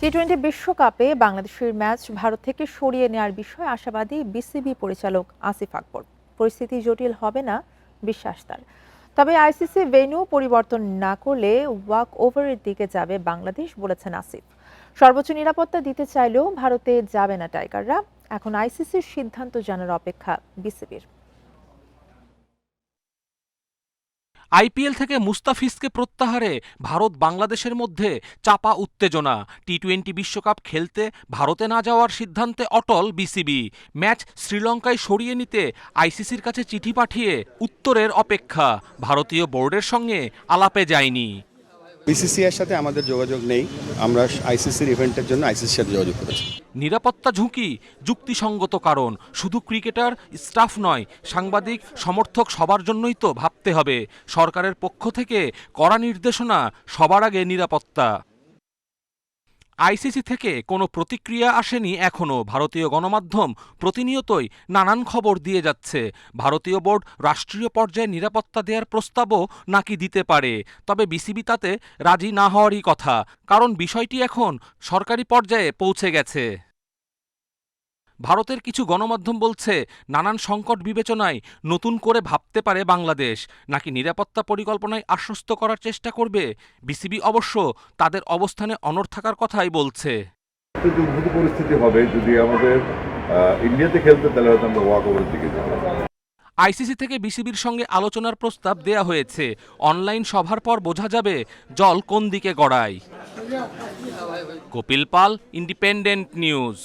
টি-20 বিশ্বকাপে বাংলাদেশের ম্যাচ ভারত থেকে সরিয়ে নেওয়ার বিষয়ে আশাবাদী বিসিবি পরিচালক আসিফ আকবর। পরিস্থিতি জটিল হবে না বিশ্বাস তার। তবে আইসিসি ভেন্যু পরিবর্তন না করলে ওয়াক ওভারের দিকে যাবে বাংলাদেশ বলেছেন আসিফ। সর্বোচ্চ নিরাপত্তা দিতে চাইলেও ভারতে যাবে না টাইগাররা। এখন আইসিসির সিদ্ধান্ত জানার অপেক্ষা বিসিবির। আইপিএল থেকে মুস্তাফিজকে প্রত্যাহারে ভারত বাংলাদেশের মধ্যে চাপা উত্তেজনা। টি-20 বিশ্বকাপ খেলতে ভারতে না যাওয়ার সিদ্ধান্তে অটল বিসিবি। ম্যাচ শ্রীলঙ্কায় সরিয়ে নিতে আইসিসির কাছে চিঠি পাঠিয়ে উত্তরের অপেক্ষা। ভারতীয় বোর্ডের সঙ্গে আলাপে যায়নি। বিসিসিআইয়ের সাথে আমাদের যোগাযোগ নেই। আমরা আইসিসির ইভেন্টের জন্য আইসিসির সাথে যোগাযোগ করেছি। নিরাপত্তা ঝুঁকি যুক্তিসঙ্গত কারণ। শুধু ক্রিকেটার, স্টাফ নয়, সাংবাদিক, সমর্থক সবার জন্যই তো ভাবতে হবে। সরকারের পক্ষ থেকে কড়া নির্দেশনা, সবার আগে নিরাপত্তা। আইসিসি থেকে কোনো প্রতিক্রিয়া আসেনি এখনও। ভারতীয় গণমাধ্যম প্রতিনিয়তই নানান খবর দিয়ে যাচ্ছে। ভারতীয় বোর্ড রাষ্ট্রীয় পর্যায়ে নিরাপত্তা দেওয়ার প্রস্তাবও নাকি দিতে পারে। তবে বিসিবি তাতে রাজি না হওয়ারই কথা, কারণ বিষয়টি এখন সরকারি পর্যায়ে পৌঁছে গেছে। ভারতের কিছু গণমাধ্যম বলছে, নানান সংকট বিবেচনায় নতুন করে ভাবতে পারে বাংলাদেশ, নাকি নিরাপত্তা পরিকল্পনায় আশ্বস্ত করার চেষ্টা করবে। বিসিবি অবশ্য তাদের অবস্থানে অনড় থাকার কথাই বলছে। উদ্ভূত পরিস্থিতি হবে যদি আমাদের ইন্ডিয়াতে খেলতে, তাহলে হয়তো আমরা ওয়াক ওভারের দিকে যাব। আইসিসি থেকে বিসিবির সঙ্গে আলোচনার প্রস্তাব দেয়া হয়েছে। অনলাইন সভার পর বোঝা যাবে জল কোন দিকে গড়ায়। কপিল পাল, ইন্ডিপেন্ডেন্ট নিউজ।